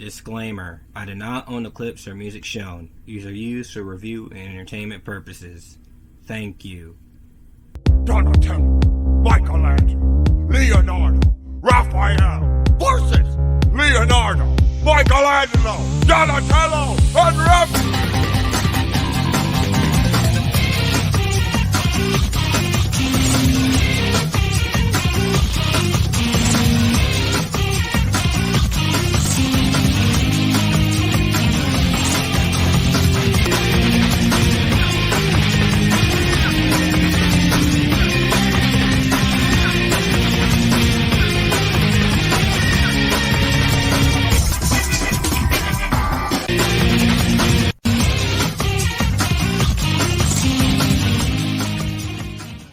Disclaimer: I do not own the clips or music shown. These are used for review and entertainment purposes. Thank you. Donatello, Michelangelo, Leonardo, Raphael versus Leonardo, Michelangelo, Donatello, and Raphael.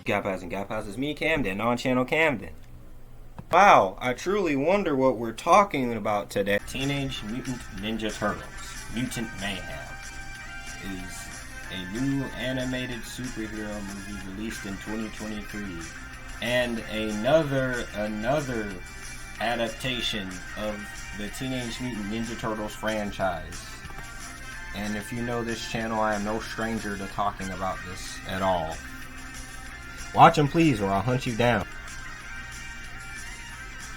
Gapaz and Gapaz is me, Camden, on channel Camden. Wow, I truly wonder what we're talking about today. Teenage Mutant Ninja Turtles, Mutant Mayhem, is a new animated superhero movie released in 2023, and another adaptation of the Teenage Mutant Ninja Turtles franchise. And if you know this channel, I am no stranger to talking about this at all. Watch them please, or I'll hunt you down.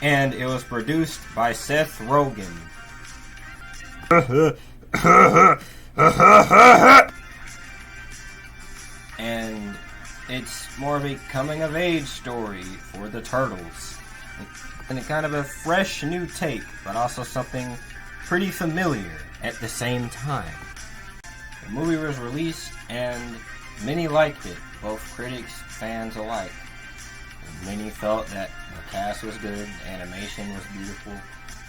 And it was produced by Seth Rogen. And it's more of a coming-of-age story for the Turtles. And a kind of a fresh new take, but also something pretty familiar at the same time. The movie was released and many liked it, both critics, fans alike. Many felt that the cast was good, the animation was beautiful,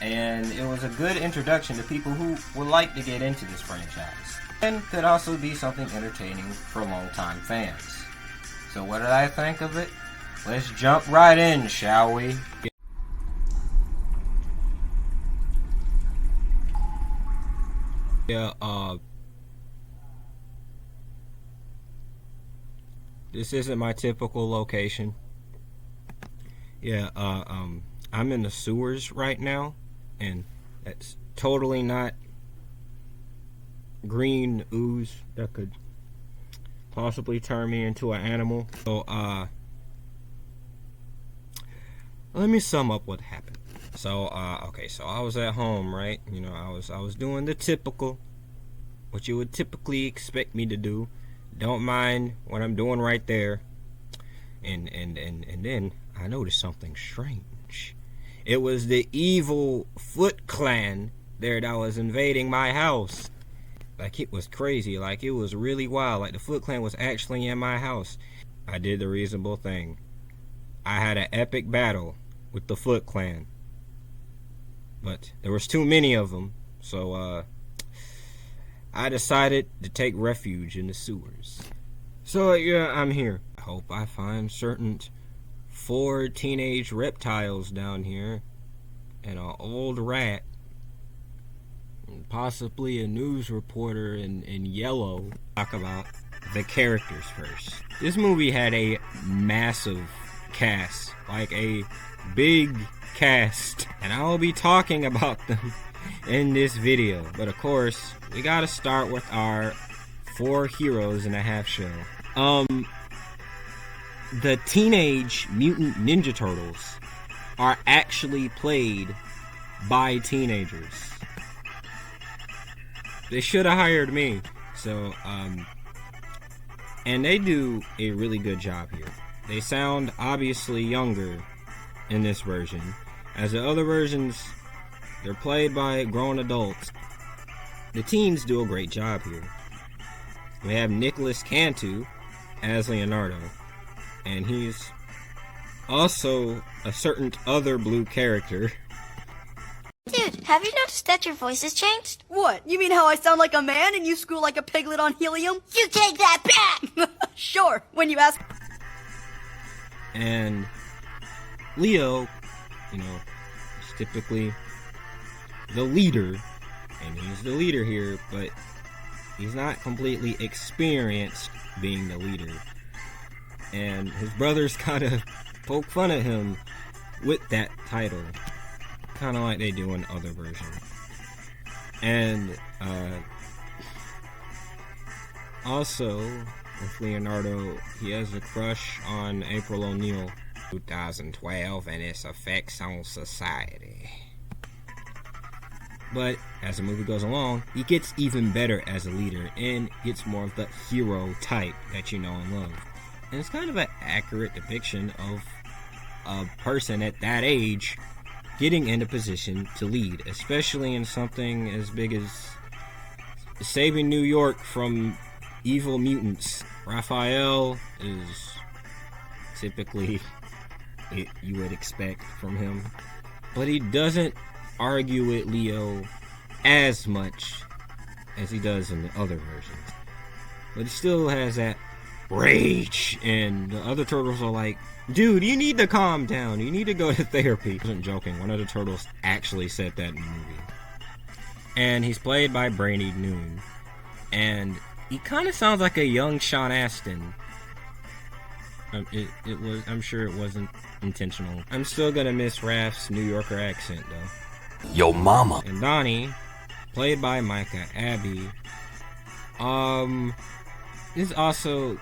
and it was a good introduction to people who would like to get into this franchise, and could also be something entertaining for long-time fans. So what did I think of it? Let's jump right in, shall we? This isn't my typical location. I'm in the sewers right now, and that's totally not green ooze that could possibly turn me into an animal. So, let me sum up what happened. So, so I was at home, right? You know, I was doing the typical, what you would typically expect me to do. Don't mind what I'm doing right there. And then I noticed something strange. It was the evil Foot Clan there that was invading my house. Like, it was crazy. Like, it was really wild. Like, the Foot Clan was actually in my house. I did the reasonable thing. I had an epic battle with the Foot Clan. But there was too many of them. So, I decided to take refuge in the sewers. So, yeah, I'm here. I hope I find certain 4 teenage reptiles down here, and an old rat, and possibly a news reporter in yellow. Talk about the characters first. This movie had a massive cast, like a big cast, and I will be talking about them in this video. But of course, we gotta start with our 4 heroes in a half show. The Teenage Mutant Ninja Turtles are actually played by teenagers. They should have hired me. So, and they do a really good job here. They sound obviously younger in this version. As the other versions, they're played by grown adults. The teens do a great job here. We have Nicholas Cantu as Leonardo, and he's also a certain other blue character. Dude, have you noticed that your voice has changed? What? You mean how I sound like a man and you squeal like a piglet on helium? You take that back! Sure, when you ask. And Leo, you know, is typically the leader, and he's the leader here, but he's not completely experienced being the leader. And his brothers kind of poke fun at him with that title, kind of like they do in other versions. And also with Leonardo, he has a crush on April O'Neil. 2012 and its effects on society. But as the movie goes along, he gets even better as a leader and gets more of the hero type that you know and love. And it's kind of an accurate depiction of a person at that age getting into position to lead, especially in something as big as saving New York from evil mutants. Raphael is typically it you would expect from him, but he doesn't argue with Leo as much as he does in the other versions. But he still has that rage, and the other turtles are like, dude, you need to calm down, you need to go to therapy. I wasn't joking, one of the turtles actually said that in the movie. And he's played by Brady Noon, and he kind of sounds like a young Sean Astin. It was. I'm sure it wasn't intentional. I'm still gonna miss Raph's New Yorker accent though. Yo mama. And Donnie, played by MICAH, ABBEY. This is also,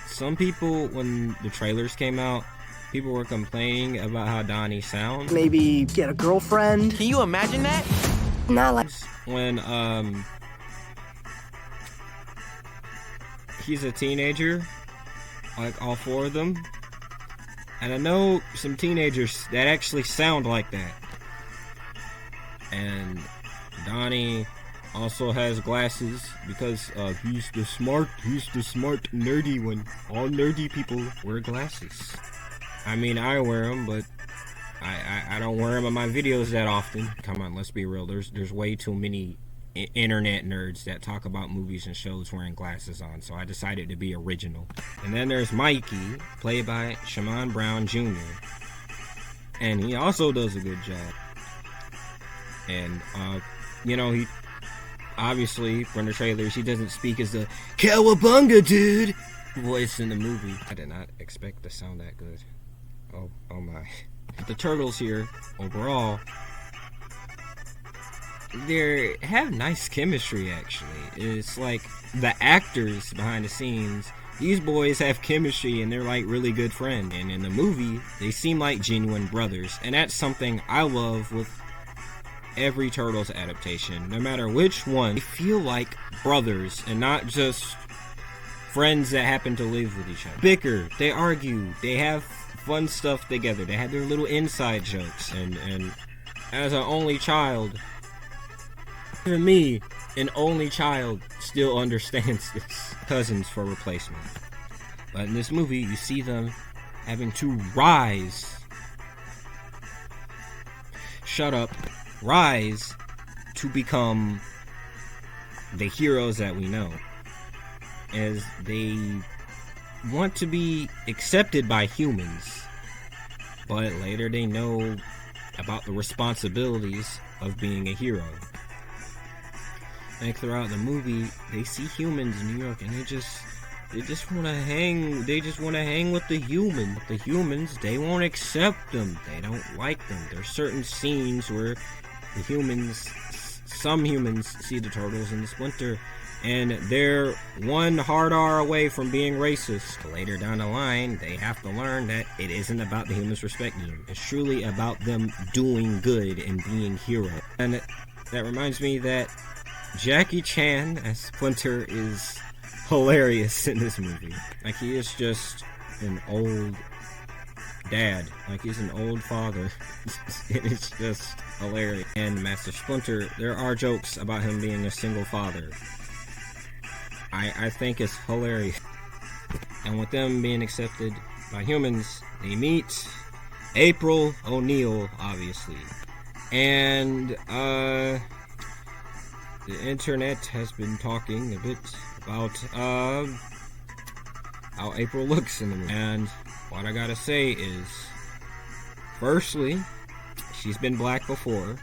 some people, when the trailers came out, people were complaining about how Donnie sounds. Maybe get a girlfriend. Can you imagine that? Not like When he's a teenager. Like all four of them. And I know some teenagers that actually sound like that. And Donnie also has glasses because he's the smart nerdy one. All nerdy people wear glasses. I mean, I wear them, but I don't wear them in my videos that often. Come on, let's be real. There's way too many internet nerds that talk about movies and shows wearing glasses on, so I decided to be original. And then there's Mikey, played by SHAMON Brown Jr., and he also does a good job. And you know, he obviously from the trailers, he doesn't speak as the cowabunga dude voice in the movie. I did not expect to sound that good. Oh my. The turtles here overall, they have nice chemistry, actually. It's like the actors behind the scenes, these boys have chemistry and they're like really good friends. And in the movie, they seem like genuine brothers. And that's something I love with every Turtles adaptation. No matter which one, they feel like brothers and not just friends that happen to live with each other. Bicker, they argue, they have fun stuff together. They have their little inside jokes. And as an only child, even me, an only child, still understands this. Cousins for replacement. But in this movie, you see them having to rise to become the heroes that we know. As they want to be accepted by humans, but later they know about the responsibilities of being a hero. Like throughout the movie, they see humans in New York and they just want to hang. They just want to hang with the humans. The humans, they won't accept them. They don't like them. There's certain scenes where the humans, some humans, see the turtles in the Splinter, and they're one hard R away from being racist. Later down the line, they have to learn that it isn't about the humans respecting them. It's truly about them doing good and being heroes. And that reminds me that Jackie Chan as Splinter is hilarious in this movie. Like, he is just an old dad. Like, he's an old father. It's just hilarious. And Master Splinter, there are jokes about him being a single father. I think it's hilarious. And with them being accepted by humans, they meet April O'Neil, obviously. And, the internet has been talking a bit about how April looks in the movie. And what I gotta say is, firstly, she's been black before.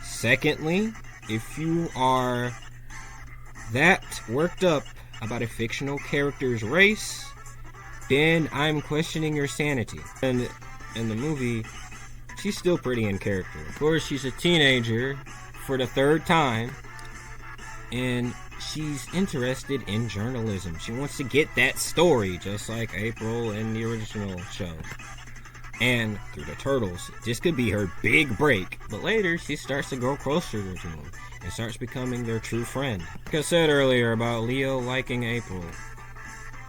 Secondly, if you are that worked up about a fictional character's race, then I'm questioning your sanity. And in the movie, she's still pretty in character. Of course, she's a teenager for the third time, and she's interested in journalism. She wants to get that story, just like April in the original show. And through the Turtles, this could be her big break. But later, she starts to grow closer to them and starts becoming their true friend. Like I said earlier about Leo liking April,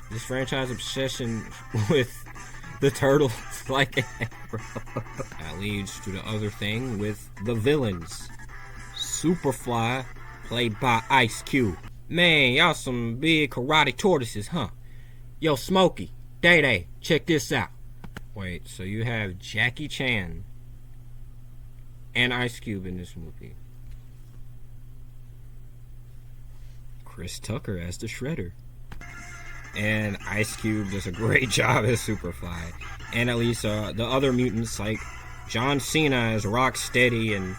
this franchise obsession with the Turtles liking April that leads to the other thing with the villains. Superfly, played by Ice Cube. Man, y'all some big karate tortoises, huh? Yo, Smokey, Day-Day, check this out. Wait, so you have Jackie Chan and Ice Cube in this movie. Chris Tucker as the Shredder. And Ice Cube does a great job as Superfly. And at least the other mutants like John Cena as Rocksteady and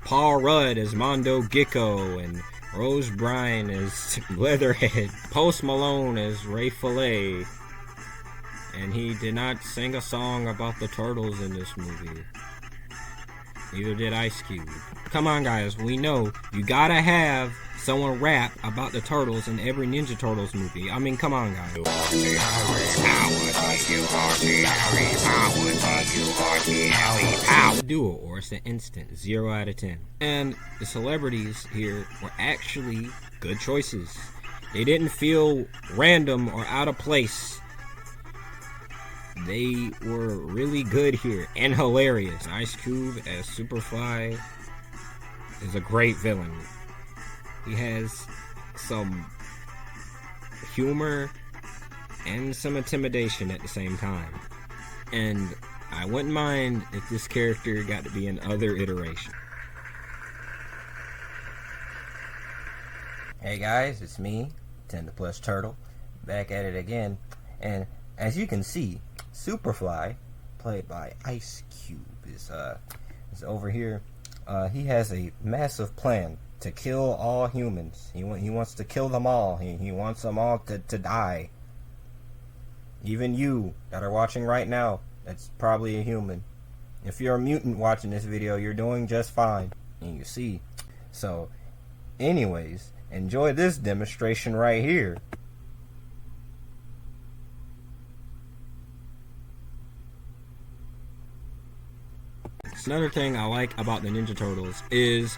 Paul Rudd as Mondo Gecko and Rose Bryan as Leatherhead, Post Malone as Ray Fillet, and he did not sing a song about the Turtles in this movie. Neither did Ice Cube. Come on, guys, we know you gotta have someone rap about the Turtles in every Ninja Turtles movie. I mean, come on, guys. Do it, or it's an instant 0 out of 10. And the celebrities here were actually good choices. They didn't feel random or out of place. They were really good here and hilarious. Ice Cube as Superfly is a great villain. He has some humor and some intimidation at the same time. And I wouldn't mind if this character got to be in other iterations. Hey guys, it's me, 10 the Plus Turtle, back at it again. And as you can see, Superfly, played by Ice Cube, is over here. He has a massive plan to kill all humans. He wants to kill them all. He wants them all to die. Even you that are watching right now, that's probably a human. If you're a mutant watching this video, you're doing just fine. And you see. So, anyways, enjoy this demonstration right here. Another thing I like about the Ninja Turtles is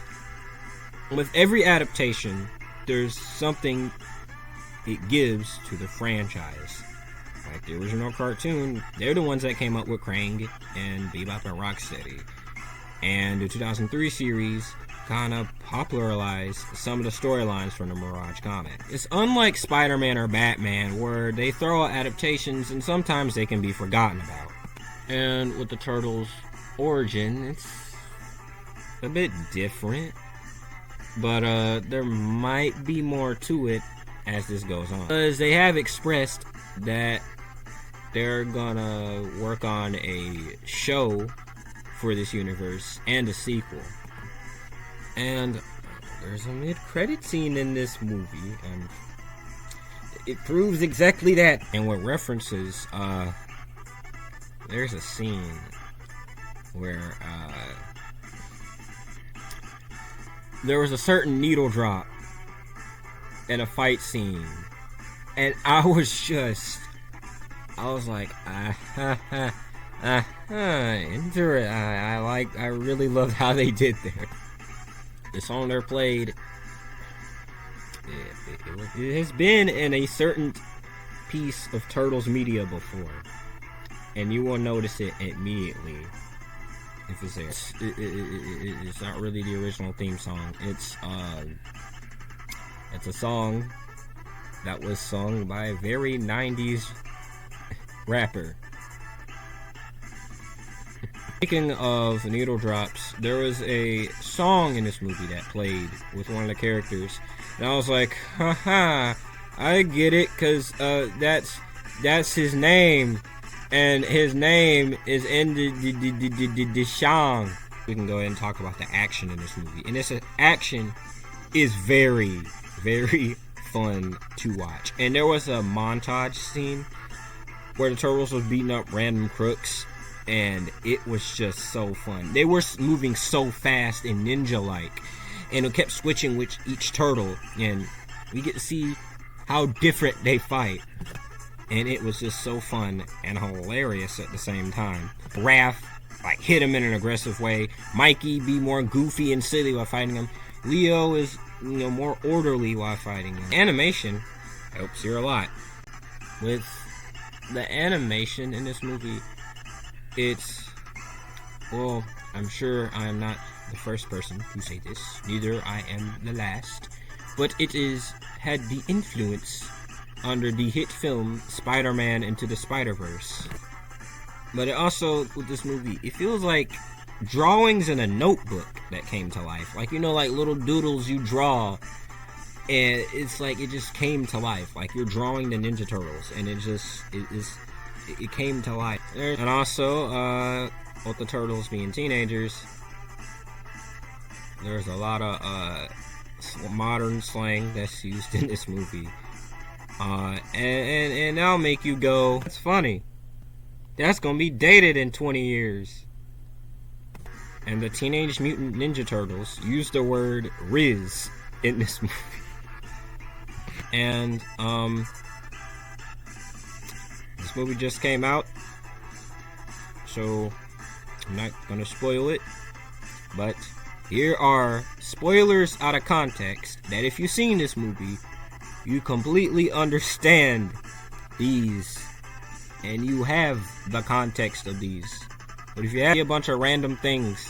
with every adaptation, there's something it gives to the franchise. Like the original cartoon, they're the ones that came up with Krang and Bebop and Rocksteady. And the 2003 series kind of popularized some of the storylines from the Mirage comic. It's unlike Spider-Man or Batman, where they throw out adaptations and sometimes they can be forgotten about. And with the Turtles' origin, it's a bit different, but there might be more to it as this goes on, because they have expressed that they're gonna work on a show for this universe and a sequel. And there's a mid-credit scene in this movie, and it proves exactly that. And with references, there's a scene where there was a certain needle drop in a fight scene, and I was like, I really loved how they did there. The song they played, it has been in a certain piece of Turtles media before, and you will notice it immediately if it's there. It's not really the original theme song. It's a song that was sung by a very 90s rapper. Speaking of needle drops, there was a song in this movie that played with one of the characters, and I was like, haha, I get it, cause that's his name, and his name is in the song. We can go ahead and talk about the action in this movie, and this action is very, very fun to watch. And there was a montage scene where the Turtles was beating up random crooks, and it was just so fun. They were moving so fast and ninja-like, and it kept switching with each turtle, and we get to see how different they fight. And it was just so fun and hilarious at the same time. Raph, like, hit him in an aggressive way. Mikey be more goofy and silly while fighting him. Leo is, more orderly while fighting him. Animation helps here a lot. With the animation in this movie, it's, well, I'm sure I am not the first person to say this. Neither I am the last. But it had the influence under the hit film Spider-Man Into the Spider-Verse. But it also, with this movie, it feels like drawings in a notebook that came to life. Like, like little doodles you draw, and it's like it just came to life. Like you're drawing the Ninja Turtles, and it came to life. And also, with the Turtles being teenagers, there's a lot of modern slang that's used in this movie. And that'll make you go, it's funny. That's gonna be dated in 20 years. And the Teenage Mutant Ninja Turtles use the word Riz in this movie. And, this movie just came out, so I'm not gonna spoil it, but here are spoilers out of context that if you've seen this movie, you completely understand these, and you have the context of these. But if you have a bunch of random things,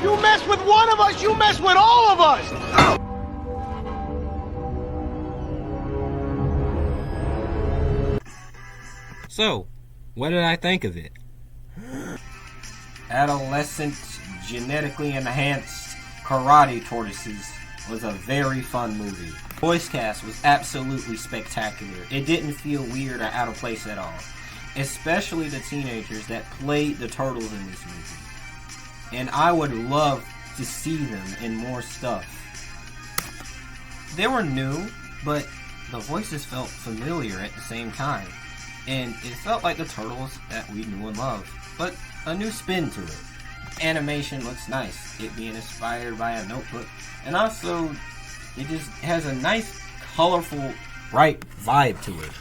You mess with one of us, you mess with all of us! so, what did I think of it? Adolescent, genetically enhanced karate tortoises was a very fun movie. Voice cast was absolutely spectacular. It didn't feel weird or out of place at all. Especially the teenagers that played the turtles in this movie. And I would love to see them in more stuff. They were new, but the voices felt familiar at the same time. And it felt like the turtles that we knew and loved, but a new spin to it. Animation looks nice, it being inspired by a notebook. And also, it just has a nice, colorful, bright vibe to it.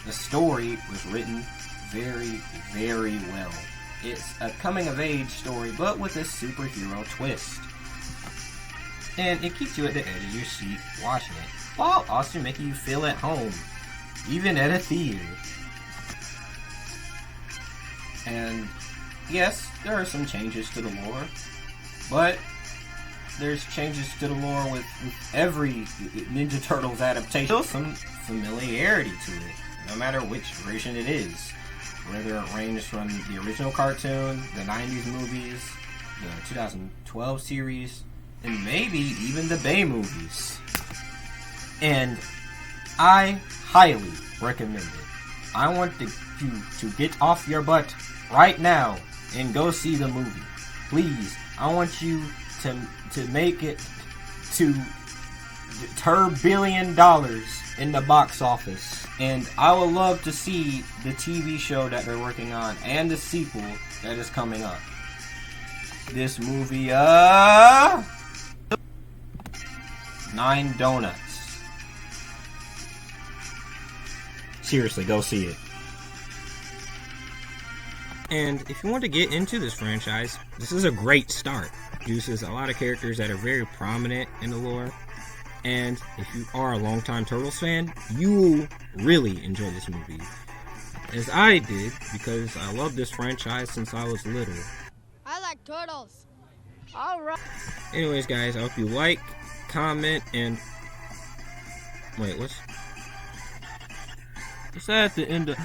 The story was written very, very well. It's a coming-of-age story, but with a superhero twist. And it keeps you at the edge of your seat watching it, while also making you feel at home, even at a theater. And yes, there are some changes to the lore, but there's changes to the lore with every Ninja Turtles adaptation. Still some familiarity to it, no matter which version it is. Whether it ranges from the original cartoon, the 90s movies, the 2012 series, and maybe even the Bay movies. And I highly recommend it. I want you to get off your butt right now and go see the movie. Please, I want you to make it to $1 billion in the box office. And I would love to see the TV show that they're working on and the sequel that is coming up. This movie, 9 donuts. Seriously, go see it. And if you want to get into this franchise, this is a great start. It uses a lot of characters that are very prominent in the lore. And if you are a longtime Turtles fan, you will really enjoy this movie. As I did, because I love this franchise since I was little. I like turtles. Alright. Anyways, guys, I hope you like, comment, and... Wait, what's that at the end of...